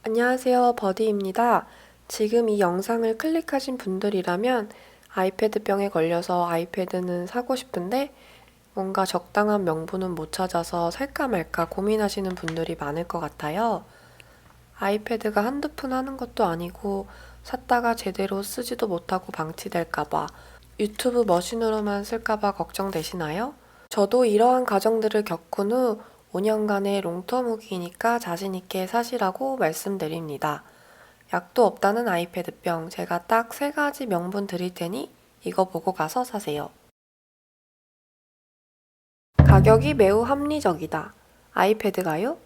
안녕하세요, 버디입니다. 지금 이 영상을 클릭하신 분들이라면 아이패드병에 걸려서 아이패드는 사고 싶은데 뭔가 적당한 명분은 못 찾아서 살까 말까 고민하시는 분들이 많을 것 같아요. 아이패드가 한두 푼 하는 것도 아니고 샀다가 제대로 쓰지도 못하고 방치될까봐 유튜브 머신으로만 쓸까봐 걱정되시나요? 저도 이러한 가정들을 겪은 후 5년간의 롱텀 후기니까 자신있게 사시라고 말씀드립니다. 약도 없다는 아이패드병, 제가 딱 3가지 명분 드릴 테니 이거 보고 가서 사세요. 가격이 매우 합리적이다. 아이패드가요?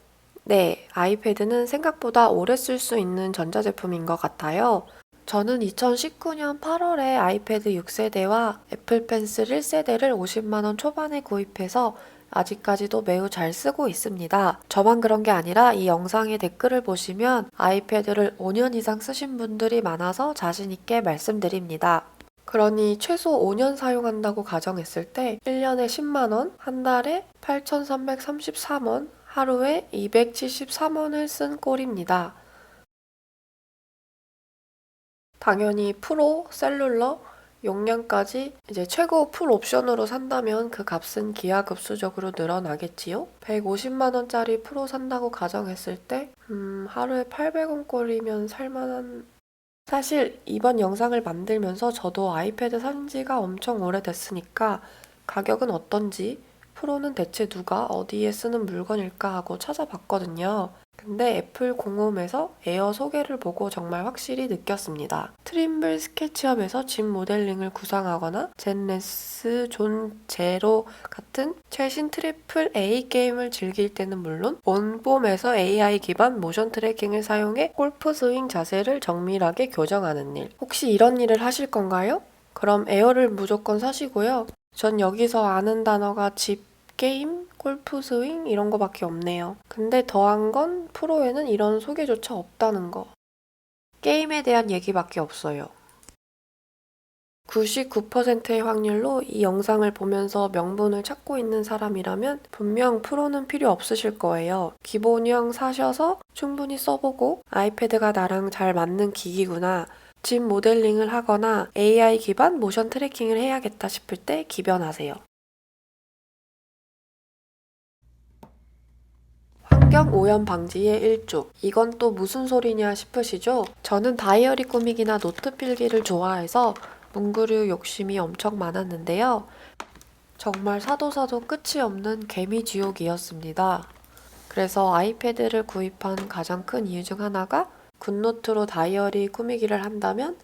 네, 아이패드는 생각보다 오래 쓸 수 있는 전자제품인 것 같아요. 저는 2019년 8월에 아이패드 6세대와 애플 펜슬 1세대를 50만원 초반에 구입해서 아직까지도 매우 잘 쓰고 있습니다. 저만 그런 게 아니라 이 영상의 댓글을 보시면 아이패드를 5년 이상 쓰신 분들이 많아서 자신있게 말씀드립니다. 그러니 최소 5년 사용한다고 가정했을 때 1년에 10만원, 한 달에 8,333원, 하루에 273원을 쓴 꼴입니다. 당연히 프로, 셀룰러, 용량까지 이제 최고 풀 옵션으로 산다면 그 값은 기하급수적으로 늘어나겠지요? 150만 원짜리 프로 산다고 가정했을 때 하루에 800원 꼴이면 살만한. 사실 이번 영상을 만들면서 저도 아이패드 산 지가 엄청 오래됐으니까 가격은 어떤지, 프로는 대체 누가 어디에 쓰는 물건일까 하고 찾아봤거든요. 근데 애플 공홈에서 에어 소개를 보고 정말 확실히 느꼈습니다. 트림블 스케치업에서 집 모델링을 구상하거나 젠레스, 존 제로 같은 최신 트리플 A 게임을 즐길 때는 물론 온봄에서 AI 기반 모션 트래킹을 사용해 골프 스윙 자세를 정밀하게 교정하는 일. 혹시 이런 일을 하실 건가요? 그럼 에어를 무조건 사시고요. 전 여기서 아는 단어가 집, 게임, 골프 스윙 이런 거밖에 없네요. 근데 더한 건 프로에는 이런 소개조차 없다는 거. 게임에 대한 얘기밖에 없어요. 99%의 확률로 이 영상을 보면서 명분을 찾고 있는 사람이라면 분명 프로는 필요 없으실 거예요. 기본형 사셔서 충분히 써보고 아이패드가 나랑 잘 맞는 기기구나, 집 모델링을 하거나 AI 기반 모션 트래킹을 해야겠다 싶을 때 기변하세요. 환경 오염 방지의 일조. 이건 또 무슨 소리냐 싶으시죠? 저는 다이어리 꾸미기나 노트 필기를 좋아해서 문구류 욕심이 엄청 많았는데요. 정말 사도 사도 끝이 없는 개미 지옥이었습니다. 그래서 아이패드를 구입한 가장 큰 이유 중 하나가 굿노트로 다이어리 꾸미기를 한다면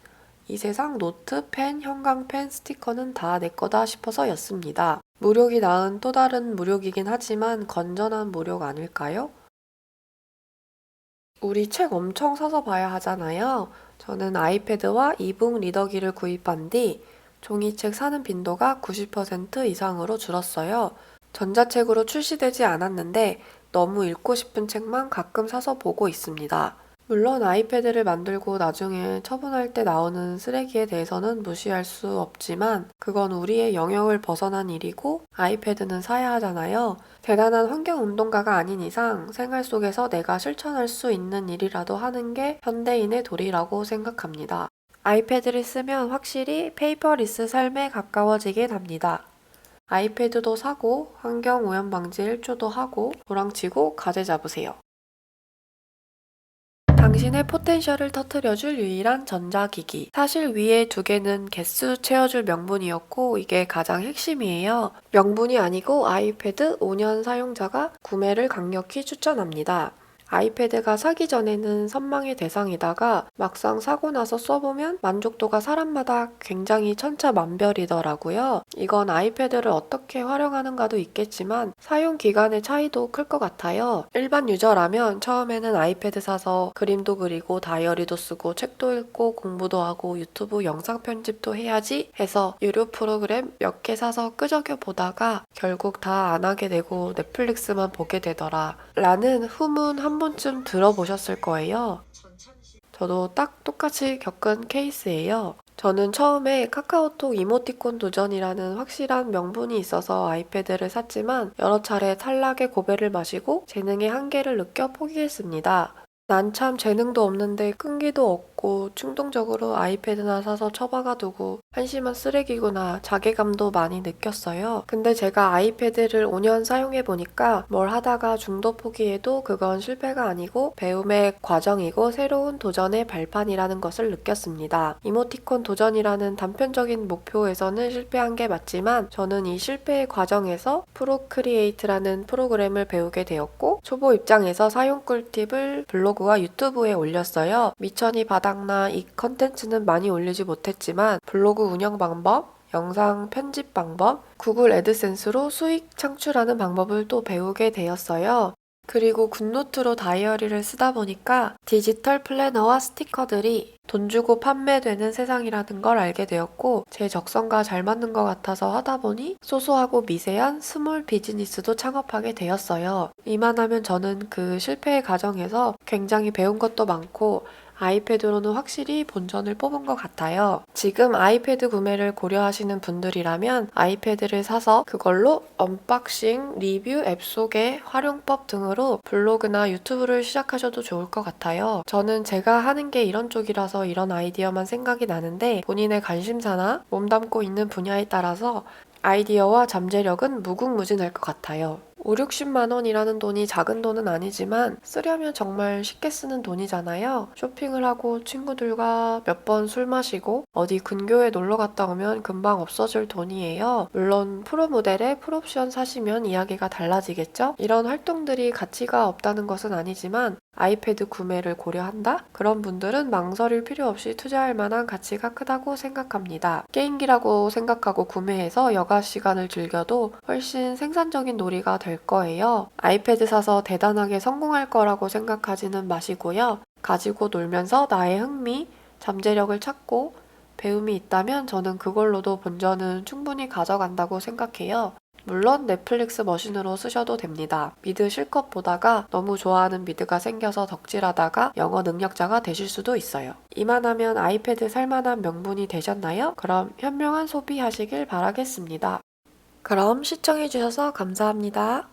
이 세상 노트, 펜, 형광펜, 스티커는 다 내 거다 싶어서였습니다. 무력이 낳은 또 다른 무력이긴 하지만 건전한 무력 아닐까요? 우리 책 엄청 사서 봐야 하잖아요. 저는 아이패드와 이북 리더기를 구입한 뒤 종이책 사는 빈도가 90% 이상으로 줄었어요. 전자책으로 출시되지 않았는데 너무 읽고 싶은 책만 가끔 사서 보고 있습니다. 물론 아이패드를 만들고 나중에 처분할 때 나오는 쓰레기에 대해서는 무시할 수 없지만 그건 우리의 영역을 벗어난 일이고 아이패드는 사야 하잖아요. 대단한 환경운동가가 아닌 이상 생활 속에서 내가 실천할 수 있는 일이라도 하는 게 현대인의 도리라고 생각합니다. 아이패드를 쓰면 확실히 페이퍼리스 삶에 가까워지게 됩니다. 아이패드도 사고 환경오염 방지 1조도 하고 도랑치고 가재 잡으세요. 당신의 포텐셜을 터뜨려줄 유일한 전자기기. 사실 위에 2개는 개수 채워줄 명분이었고 이게 가장 핵심이에요. 명분이 아니고 아이패드 5년 사용자가 구매를 강력히 추천합니다. 아이패드가 사기 전에는 선망의 대상이다가 막상 사고 나서 써보면 만족도가 사람마다 굉장히 천차만별이더라고요. 이건 아이패드를 어떻게 활용하는가도 있겠지만 사용 기간의 차이도 클 것 같아요. 일반 유저라면 처음에는 아이패드 사서 그림도 그리고 다이어리도 쓰고 책도 읽고 공부도 하고 유튜브 영상 편집도 해야지 해서 유료 프로그램 몇 개 사서 끄적여 보다가 결국 다 안 하게 되고 넷플릭스만 보게 되더라 라는 후문 한 번쯤 들어보셨을 거예요. 저도 딱 똑같이 겪은 케이스예요. 저는 처음에 카카오톡 이모티콘 도전이라는 확실한 명분이 있어서 아이패드를 샀지만 여러 차례 탈락의 고배를 마시고 재능의 한계를 느껴 포기했습니다. 난 참 재능도 없는데 끈기도 없고 충동적으로 아이패드나 사서 처박아 두고 한심한 쓰레기구나 자괴감도 많이 느꼈어요. 근데 제가 아이패드를 5년 사용해 보니까 뭘 하다가 중도 포기해도 그건 실패가 아니고 배움의 과정이고 새로운 도전의 발판이라는 것을 느꼈습니다. 이모티콘 도전이라는 단편적인 목표에서는 실패한 게 맞지만 저는 이 실패의 과정에서 프로크리에이트라는 프로그램을 배우게 되었고 초보 입장에서 사용 꿀팁을 블로그와 유튜브에 올렸어요. 미천이 바닥나 이 컨텐츠는 많이 올리지 못했지만 블로그 운영 방법, 영상 편집 방법, 구글 애드센스로 수익 창출하는 방법을 또 배우게 되었어요. 그리고 굿노트로 다이어리를 쓰다 보니까 디지털 플래너와 스티커들이 돈 주고 판매되는 세상이라는 걸 알게 되었고 제 적성과 잘 맞는 것 같아서 하다 보니 소소하고 미세한 스몰 비즈니스도 창업하게 되었어요. 이만하면 저는 그 실패의 과정에서 굉장히 배운 것도 많고 아이패드로는 확실히 본전을 뽑은 것 같아요. 지금 아이패드 구매를 고려하시는 분들이라면 아이패드를 사서 그걸로 언박싱, 리뷰, 앱 소개, 활용법 등으로 블로그나 유튜브를 시작하셔도 좋을 것 같아요. 저는 제가 하는 게 이런 쪽이라서 이런 아이디어만 생각이 나는데 본인의 관심사나 몸담고 있는 분야에 따라서 아이디어와 잠재력은 무궁무진할 것 같아요. 5, 60만 원이라는 돈이 작은 돈은 아니지만 쓰려면 정말 쉽게 쓰는 돈이잖아요. 쇼핑을 하고 친구들과 몇 번 술 마시고 어디 근교에 놀러 갔다 오면 금방 없어질 돈이에요. 물론 프로 모델에 풀옵션 사시면 이야기가 달라지겠죠? 이런 활동들이 가치가 없다는 것은 아니지만 아이패드 구매를 고려한다? 그런 분들은 망설일 필요 없이 투자할 만한 가치가 크다고 생각합니다. 게임기라고 생각하고 구매해서 여가 시간을 즐겨도 훨씬 생산적인 놀이가 될 거예요. 아이패드 사서 대단하게 성공할 거라고 생각하지는 마시고요. 가지고 놀면서 나의 흥미, 잠재력을 찾고 배움이 있다면 저는 그걸로도 본전은 충분히 가져간다고 생각해요. 물론 넷플릭스 머신으로 쓰셔도 됩니다. 미드 실컷 보다가 너무 좋아하는 미드가 생겨서 덕질하다가 영어 능력자가 되실 수도 있어요. 이만하면 아이패드 살만한 명분이 되셨나요? 그럼 현명한 소비하시길 바라겠습니다. 그럼 시청해주셔서 감사합니다.